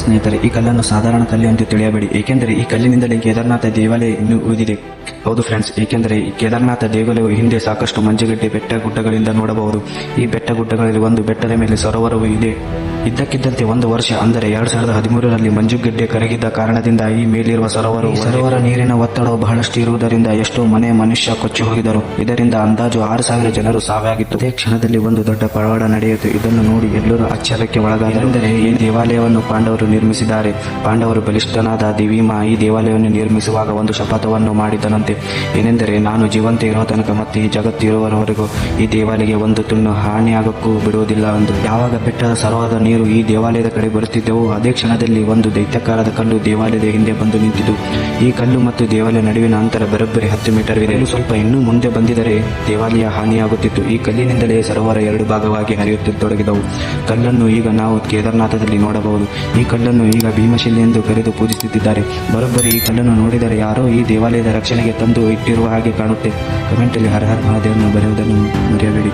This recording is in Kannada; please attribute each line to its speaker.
Speaker 1: ಸ್ನೇಹಿತರೆ, ಈ ಕಲ್ಲನ್ನು ಸಾಧಾರಣ ಕಲ್ಲು ಎಂದು ತಿಳಿಯಬೇಡಿ, ಏಕೆಂದರೆ ಈ ಕಲ್ಲಿನಿಂದಲೇ ಕೇದಾರನಾಥ ದೇವಾಲಯ ಇನ್ನೂ ಉಳಿದಿದೆ. ಹೌದು ಫ್ರೆಂಡ್ಸ್, ಏಕೆಂದರೆ ಈ ಕೇದಾರನಾಥ ದೇವಾಲಯವು ಹಿಂದೆ ಸಾಕಷ್ಟು ಮಂಜುಗಡ್ಡೆ ಬೆಟ್ಟ ಗುಡ್ಡಗಳಿಂದ ನೋಡಬಹುದು. ಈ ಬೆಟ್ಟ ಗುಡ್ಡಗಳಲ್ಲಿ ಒಂದು ಬೆಟ್ಟದ ಮೇಲೆ ಸರೋವರವೂ ಇದೆ. ಇದ್ದಕ್ಕಿದ್ದಂತೆ ಒಂದು ವರ್ಷ ಅಂದರೆ 2013ರಲ್ಲಿ ಮಂಜುಗಡ್ಡೆ ಕರಗಿದ್ದ ಕಾರಣದಿಂದ ಈ ಮೇಲಿರುವ ಸರೋವರ ನೀರಿನ ಒತ್ತಡವು ಬಹಳಷ್ಟು ಇರುವುದರಿಂದ ಎಷ್ಟೋ ಮನುಷ್ಯ ಕೊಚ್ಚಿ ಹೋಗಿದರು. ಇದರಿಂದ ಅಂದಾಜು 6,000 ಜನರು ಸಾವಿಯಾಗಿತ್ತು. ಅದೇ ಕ್ಷಣದಲ್ಲಿ ಒಂದು ದೊಡ್ಡ ಪವಾಡ ನಡೆಯಿತು. ಇದನ್ನು ನೋಡಿ ಎಲ್ಲರೂ ಆಶ್ಚರ್ಯಕ್ಕೆ ಒಳಗಾದರೆ ಈ ದೇವಾಲಯವನ್ನು ಪಾಂಡವರು ನಿರ್ಮಿಸಿದ್ದಾರೆ. ಪಾಂಡವರು ಬಲಿಷ್ಠನಾದ ದಿವೀಮ ಈ ದೇವಾಲಯವನ್ನು ನಿರ್ಮಿಸುವಾಗ ಒಂದು ಶಪಥವನ್ನು ಮಾಡಿದನಂತೆ. ಏನೆಂದರೆ, ನಾನು ಜೀವಂತ ಇರುವ ತನಕ ಮತ್ತು ಈ ಜಗತ್ತು ಇರುವವರೆಗೂ ಈ ದೇವಾಲಯಕ್ಕೆ ಒಂದು ತುಂಡು ಹಾನಿಯಾಗಕ್ಕೂ ಬಿಡುವುದಿಲ್ಲ ಎಂದು. ಯಾವಾಗ ಬೆಟ್ಟದ ಸರೋವರದ ನೀರು ಈ ದೇವಾಲಯದ ಕಡೆ ಬರುತ್ತಿದ್ದೆವು, ಅದೇ ಕ್ಷಣದಲ್ಲಿ ಒಂದು ದೈತ್ಯಾಕಾರದ ಕಲ್ಲು ದೇವಾಲಯದ ಹಿಂದೆ ಬಂದು ನಿಂತಿತು. ಈ ಕಲ್ಲು ಮತ್ತು ದೇವಾಲಯ ನಡುವಿನ ಅಂತರ ಬರೋಬ್ಬರಿ 10 ಮೀಟರ್ ಇದೆ. ಸ್ವಲ್ಪ ಇನ್ನೂ ಮುಂದೆ ಬಂದಿದ್ದರೆ ದೇವಾಲಯ ಹಾನಿಯಾಗುತ್ತಿತ್ತು. ಈ ಕಲ್ಲಿನಿಂದಲೇ ಸರೋವರ 2 ಭಾಗವಾಗಿ ಹರಿಯುತ್ತೊಡಗಿದವು. ಕಲ್ಲನ್ನು ಈಗ ನಾವು ಕೇದಾರನಾಥದಲ್ಲಿ ನೋಡಬಹುದು. ಈ ಕಲ್ಲನ್ನು ಈಗ ಭೀಮಶಿಲೆ ಎಂದು ಕರೆದು ಪೂಜಿಸುತ್ತಿದ್ದಾರೆ. ಬರೋಬ್ಬರಿ ಈ ಕಲ್ಲನ್ನು ನೋಡಿದರೆ ಯಾರೋ ಈ ದೇವಾಲಯದ ರಕ್ಷಣೆಗೆ ತಂದು ಇಟ್ಟಿರುವ ಹಾಗೆ ಕಾಣುತ್ತೆ. ಕಮೆಂಟಲ್ಲಿ ಹರ ಹರ ಮಹಾದೇವರನ್ನು ಬರೆಯುವುದನ್ನು ಮರೆಯಬೇಡಿ.